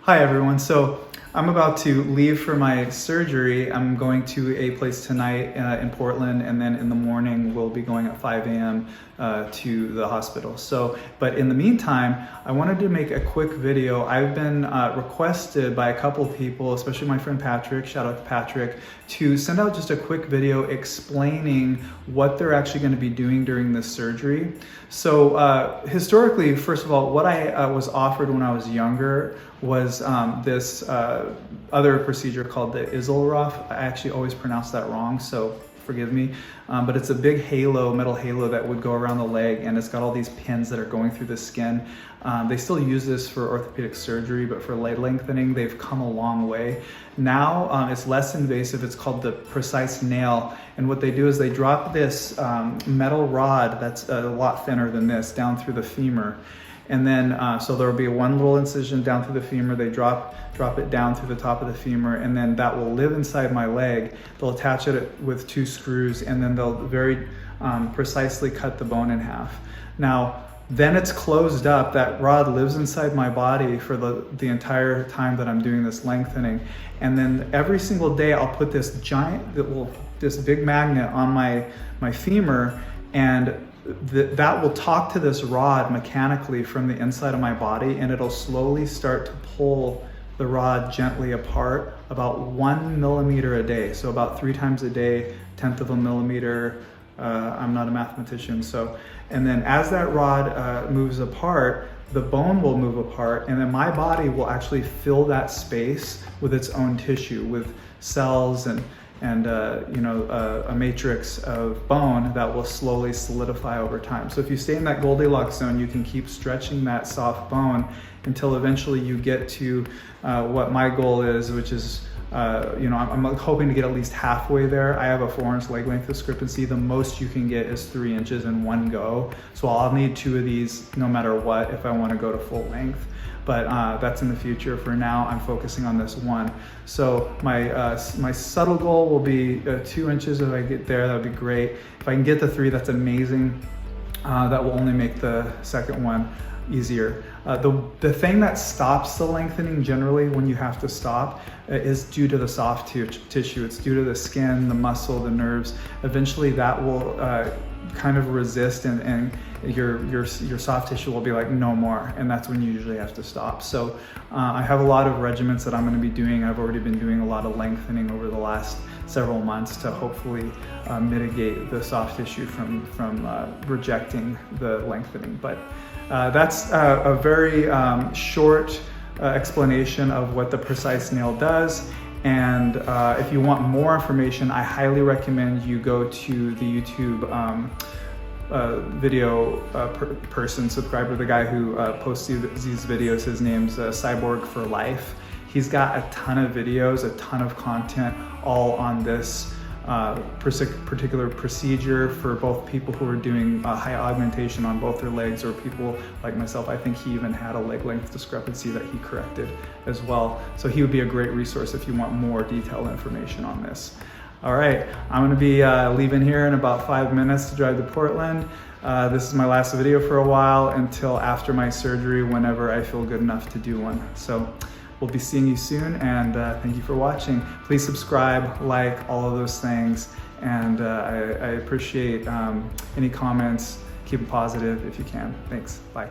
Hi everyone. So I'm about to leave for my surgery. I'm going to a place tonight in Portland, and then in the morning we'll be going at 5 a.m. To the hospital. But in the meantime, I wanted to make a quick video. I've been requested by a couple of people, especially my friend Patrick, shout out to Patrick, to send out just a quick video explaining what they're actually going to be doing during this surgery. So historically, first of all, what I was offered when I was younger was this other procedure called the Isolroth. I actually always pronounce that wrong, so forgive me, but it's a big halo, metal halo that would go around the leg, and it's got all these pins that are going through the skin. They still use this for orthopedic surgery, but for leg lengthening, they've come a long way. Now it's less invasive. It's called the Precice nail, and what they do is they drop this metal rod that's a lot thinner than this down through the femur. And then, so there will be one little incision down through the femur. They drop it down through the top of the femur, and then that will live inside my leg. They'll attach it with 2 screws, and then they'll very precisely cut the bone in half. Now, then it's closed up. That rod lives inside my body for the entire time that I'm doing this lengthening. And then every single day I'll put this this big magnet on my femur, and that will talk to this rod mechanically from the inside of my body, and it'll slowly start to pull the rod gently apart about 1 millimeter a day. So about 3 times a day, 1/10 of a millimeter. I'm not a mathematician. And then as that rod moves apart, the bone will move apart, and then my body will actually fill that space with its own tissue, with cells and a matrix of bone that will slowly solidify over time. So if you stay in that Goldilocks zone, you can keep stretching that soft bone until eventually you get to what my goal is, which is, I'm hoping to get at least halfway there. I have a 4-inch leg length discrepancy. The most you can get is 3 inches in one go. So I'll need 2 of these no matter what if I want to go to full length. But that's in the future. For now, I'm focusing on this one. So my subtle goal will be 2 inches. If I get there, that would be great. If I can get to 3, that's amazing. That will only make the second one easier. The thing that stops the lengthening generally when you have to stop is due to the soft tissue. It's due to the skin, the muscle, the nerves. Eventually that will kind of resist, and your soft tissue will be like, no more, and that's when you usually have to stop. So I have a lot of regimens that I'm going to be doing. I've already been doing a lot of lengthening over the last several months to hopefully mitigate the soft tissue from rejecting the lengthening. But that's a very short explanation of what the Precice nail does. And if you want more information, I highly recommend you go to the YouTube video person, subscribe to the guy who posts these videos. His name's Cyborg for Life. He's got a ton of videos, a ton of content, all on this particular procedure for both people who are doing high augmentation on both their legs, or people like myself. I think he even had a leg length discrepancy that he corrected as well. So he would be a great resource if you want more detailed information on this. All right, I'm gonna be leaving here in about 5 minutes to drive to Portland. This is my last video for a while until after my surgery, whenever I feel good enough to do one. So we'll be seeing you soon, and thank you for watching. Please subscribe, like, all of those things, and I appreciate any comments. Keep it positive if you can. Thanks, bye.